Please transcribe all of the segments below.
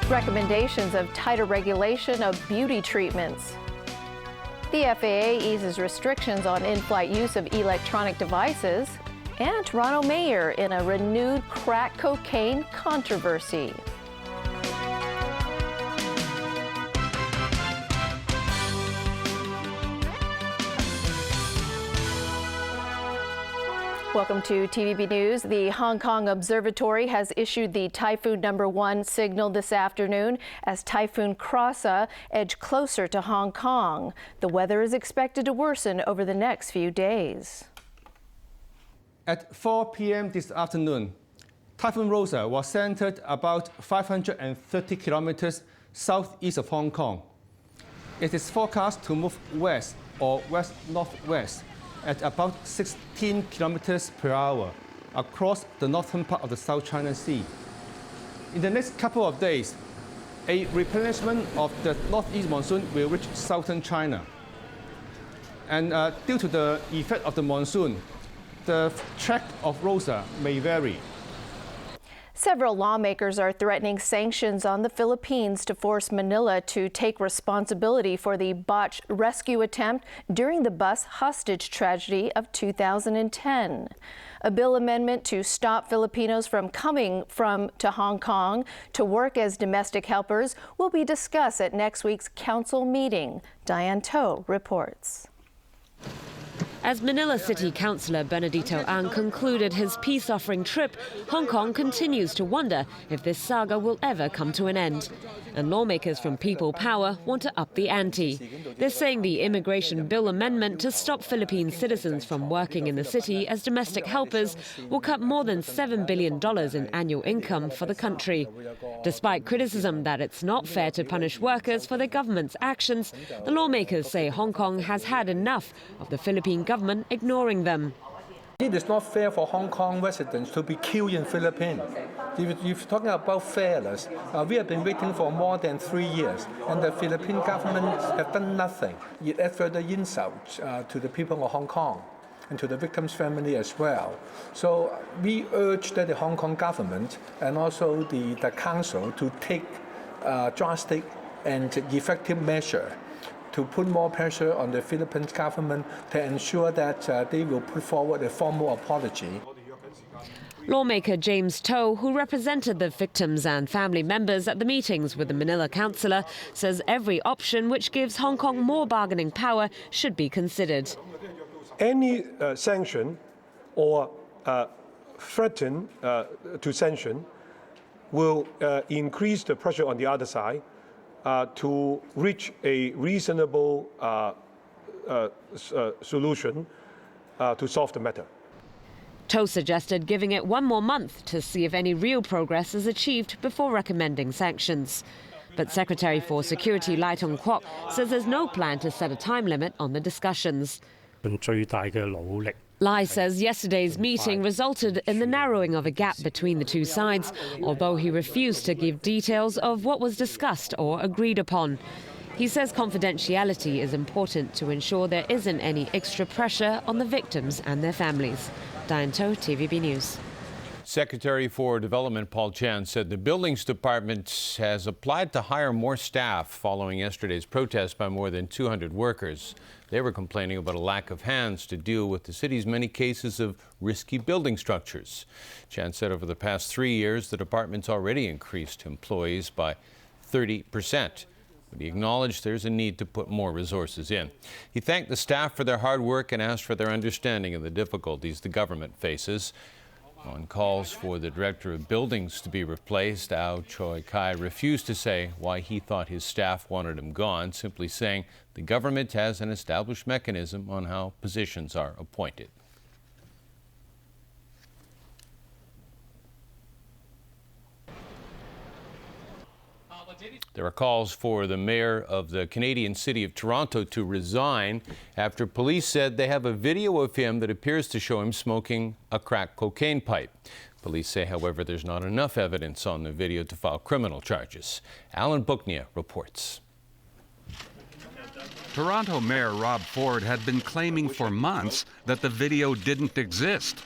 Recommendations of tighter regulation of beauty treatments. The FAA eases restrictions on in-flight use of electronic devices. And Toronto mayor in a renewed crack cocaine controversy. Welcome to TVB News. The Hong Kong Observatory has issued the Typhoon #1 signal this afternoon as Typhoon Krasa edged closer to Hong Kong. The weather is expected to worsen over the next few days. At 4 p.m. this afternoon, Typhoon Rosa was centered about 530 kilometers southeast of Hong Kong. It is forecast to move west or west-northwest at about 16 kilometers per hour across the northern part of the South China Sea. In the next couple of days, a replenishment of the northeast monsoon will reach southern China. And due to the effect of the monsoon, the track of Rosa may vary. Several lawmakers are threatening sanctions on the Philippines to force Manila to take responsibility for the botched rescue attempt during the bus hostage tragedy of 2010. A bill amendment to stop Filipinos from coming to Hong Kong to work as domestic helpers will be discussed at next week's council meeting. Diane To reports. As Manila City Councillor Benedito Ang concluded his peace-offering trip, Hong Kong continues to wonder if this saga will ever come to an end. And lawmakers from People Power want to up the ante. They're saying the immigration bill amendment to stop Philippine citizens from working in the city as domestic helpers will cut more than $7 billion in annual income for the country. Despite criticism that it's not fair to punish workers for their government's actions, the lawmakers say Hong Kong has had enough of the Philippine government ignoring them. It is not fair for Hong Kong residents to be killed in Philippines. If you're talking about fairness, we have been waiting for more than 3 years, and the Philippine government have done nothing. It adds further insult to the people of Hong Kong and to the victims' family as well. So we urge that the Hong Kong government and also the council to take drastic and effective measure to put more pressure on the Philippine government to ensure that they will put forward a formal apology. Lawmaker James To, who represented the victims and family members at the meetings with the Manila councillor, says every option which gives Hong Kong more bargaining power should be considered. Any sanction or threaten to sanction will increase the pressure on the other side to reach a reasonable solution to solve the matter. To suggested giving it 1 more month to see if any real progress is achieved before recommending sanctions. But Secretary for Security Lai Tong Kwok says there's no plan to set a time limit on the discussions. Lai says yesterday's meeting resulted in the narrowing of a gap between the two sides, although he refused to give details of what was discussed or agreed upon. He says confidentiality is important to ensure there isn't any extra pressure on the victims and their families. Diane To, TVB News. Secretary for Development Paul Chan said the Buildings Department has applied to hire more staff following yesterday's protest by more than 200 workers. They were complaining about a lack of hands to deal with the city's many cases of risky building structures. Chan said over the past 3 years, the department's already increased employees by 30%. But he acknowledged there's a need to put more resources in. He thanked the staff for their hard work and asked for their understanding of the difficulties the government faces. On calls for the Director of Buildings to be replaced, Ao Choi Kai refused to say why he thought his staff wanted him gone, simply saying the government has an established mechanism on how positions are appointed. There are calls for the mayor of the Canadian city of Toronto to resign after police said they have a video of him that appears to show him smoking a crack cocaine pipe. Police say, however, there's not enough evidence on the video to file criminal charges. Alan Booknia reports. Toronto Mayor Rob Ford had been claiming for months that the video didn't exist.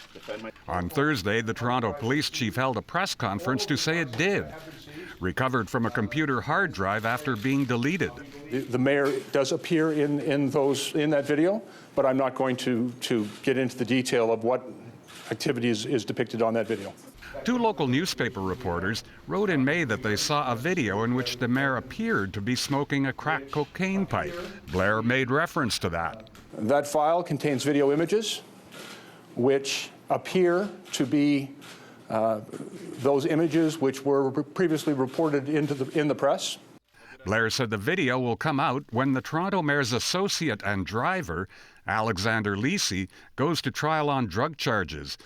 On Thursday, the Toronto police chief held a press conference to say it did. Recovered from a computer hard drive after being deleted. The mayor does appear in that video, but I'm not going to get into the detail of what activity is depicted on that video. Two local newspaper reporters wrote in May that they saw a video in which the mayor appeared to be smoking a crack cocaine pipe. Blair made reference to that. That file contains video images which appear to be those images which were previously reported in the press. Blair said the video will come out when the Toronto mayor's associate and driver, Alexander Lisi, goes to trial on drug charges.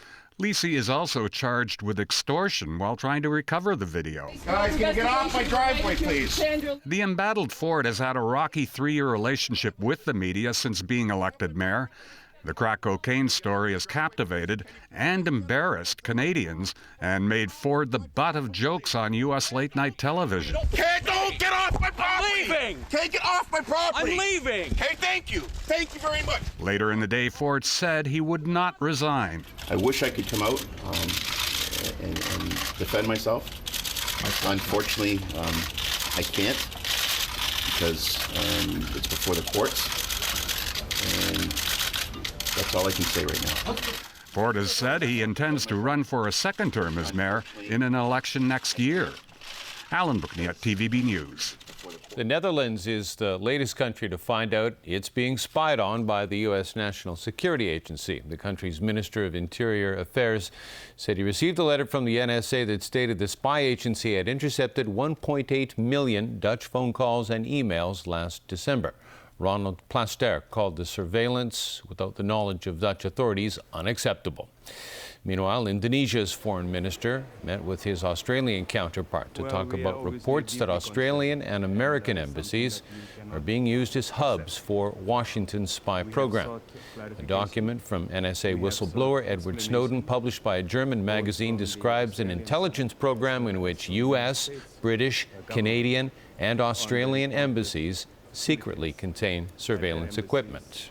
Lisi is also charged with extortion while trying to recover the video. Guys, can you get off my driveway, please? The embattled Ford has had a rocky 3-year relationship with the media since being elected mayor. The crack cocaine story has captivated and embarrassed Canadians and made Ford the butt of jokes on U.S. late-night television. Don't get off my property! I'm leaving! Can't get off my property! I'm leaving! Hey, thank you! Thank you very much! Later in the day, Ford said he would not resign. I wish I could come out and defend myself. Unfortunately, I can't because it's before the courts. And that's all I can say right now. Ford has said he intends to run for a second term as mayor in an election next year. Alan Bookney at TVB News. The Netherlands is the latest country to find out it's being spied on by the U.S. National Security Agency. The country's Minister of Interior Affairs said he received a letter from the NSA that stated the spy agency had intercepted 1.8 million Dutch phone calls and emails last December. Ronald Plasterk called the surveillance without the knowledge of Dutch authorities unacceptable. Meanwhile, Indonesia's foreign minister met with his Australian counterpart to talk about reports that Australian and American embassies are being used as hubs for Washington's spy program. A document from NSA whistleblower Edward Snowden, published by a German magazine, describes an intelligence program in which U.S., British, Canadian, and Australian embassies secretly contain surveillance equipment.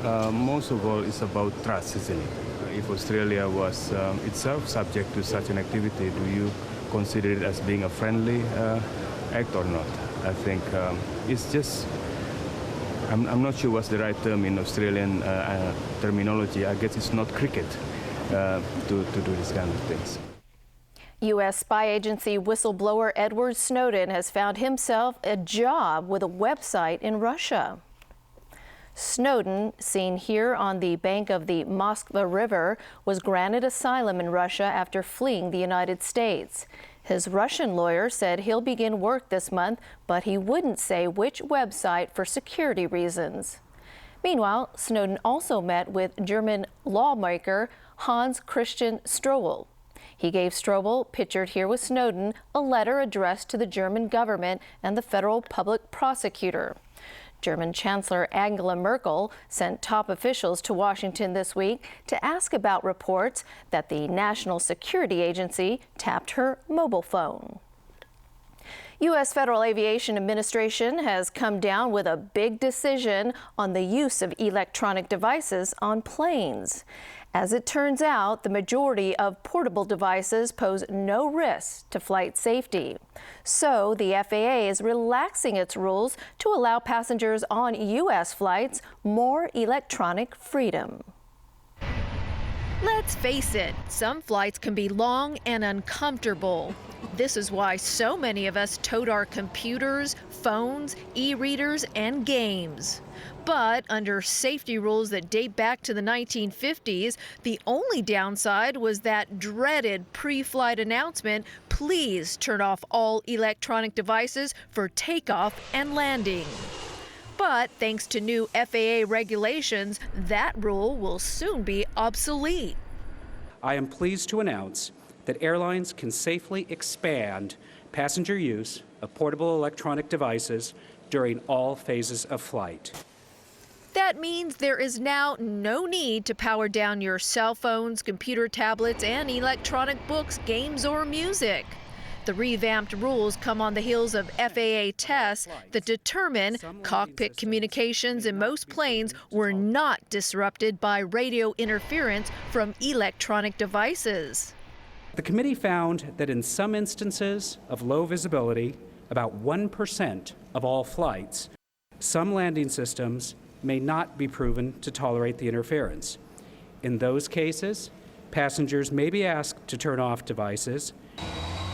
Most of all, it's about trust, isn't it? If Australia was itself subject to such an activity, do you consider it as being a friendly act or not? I think it's just, I'm not sure what's the right term in Australian terminology. I guess it's not cricket to do this kind of things. U.S. spy agency whistleblower Edward Snowden has found himself a job with a website in Russia. Snowden, seen here on the bank of the Moskva River, was granted asylum in Russia after fleeing the United States. His Russian lawyer said he'll begin work this month, but he wouldn't say which website for security reasons. Meanwhile, Snowden also met with German lawmaker Hans Christian Strobel. He gave Strobel, pictured here with Snowden, a letter addressed to the German government and the federal public prosecutor. German Chancellor Angela Merkel sent top officials to Washington this week to ask about reports that the National Security Agency tapped her mobile phone. U.S. Federal Aviation Administration has come down with a big decision on the use of electronic devices on planes. As it turns out, the majority of portable devices pose no risk to flight safety. So the FAA is relaxing its rules to allow passengers on U.S. flights more electronic freedom. Let's face it, some flights can be long and uncomfortable. This is why so many of us tote our computers, phones, e-readers, and games. But under safety rules that date back to the 1950s, the only downside was that dreaded pre-flight announcement, please turn off all electronic devices for takeoff and landing. But thanks to new FAA regulations, that rule will soon be obsolete. I am pleased to announce that airlines can safely expand passenger use of portable electronic devices during all phases of flight. That means there is now no need to power down your cell phones, computer tablets, and electronic books, games, or music. The revamped rules come on the heels of FAA tests that determine cockpit communications in most planes were not disrupted by radio interference from electronic devices. The committee found that in some instances of low visibility, about 1% of all flights, some landing systems may not be proven to tolerate the interference. In those cases, passengers may be asked to turn off devices.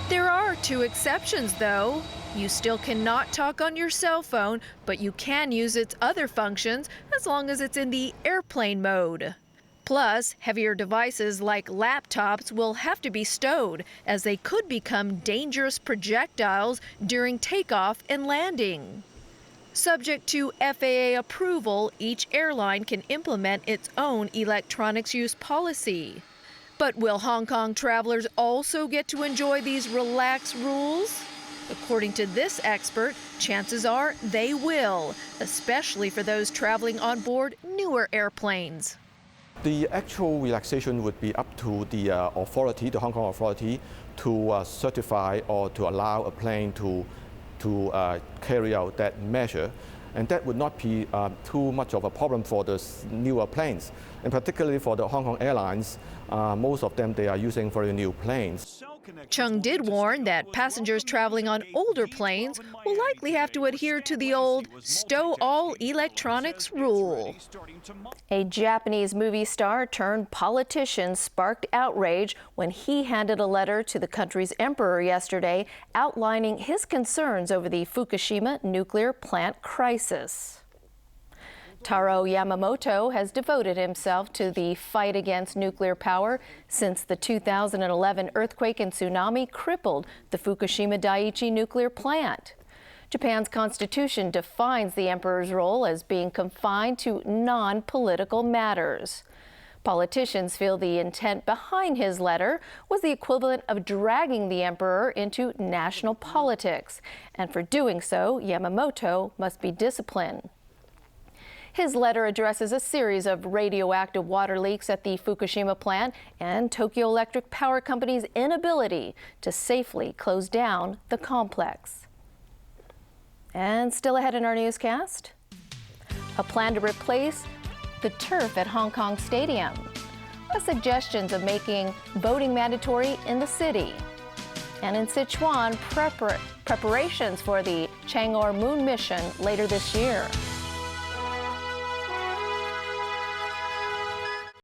There are two exceptions, though. You still cannot talk on your cell phone, but you can use its other functions as long as it's in the airplane mode. Plus, heavier devices like laptops will have to be stowed, as they could become dangerous projectiles during takeoff and landing. Subject to FAA approval, each airline can implement its own electronics use policy. But will Hong Kong travelers also get to enjoy these relaxed rules? According to this expert, chances are they will, especially for those traveling on board newer airplanes. The actual relaxation would be up to the authority, the Hong Kong authority, to certify or to allow a plane to carry out that measure. And that would not be too much of a problem for the newer planes. And particularly for the Hong Kong airlines, most of them, they are using very new planes. Chung did warn that passengers traveling on older planes will likely have to adhere to the old stow all electronics rule. A Japanese movie star turned politician sparked outrage when he handed a letter to the country's emperor yesterday outlining his concerns over the Fukushima nuclear plant crisis. Taro Yamamoto has devoted himself to the fight against nuclear power since the 2011 earthquake and tsunami crippled the Fukushima Daiichi nuclear plant. Japan's constitution defines the emperor's role as being confined to non-political matters. Politicians feel the intent behind his letter was the equivalent of dragging the emperor into national politics, and for doing so, Yamamoto must be disciplined. His letter addresses a series of radioactive water leaks at the Fukushima plant and Tokyo Electric Power Company's inability to safely close down the complex. And still ahead in our newscast, a plan to replace the turf at Hong Kong Stadium, the suggestions of making voting mandatory in the city, and in Sichuan, preparations for the Chang'e moon mission later this year.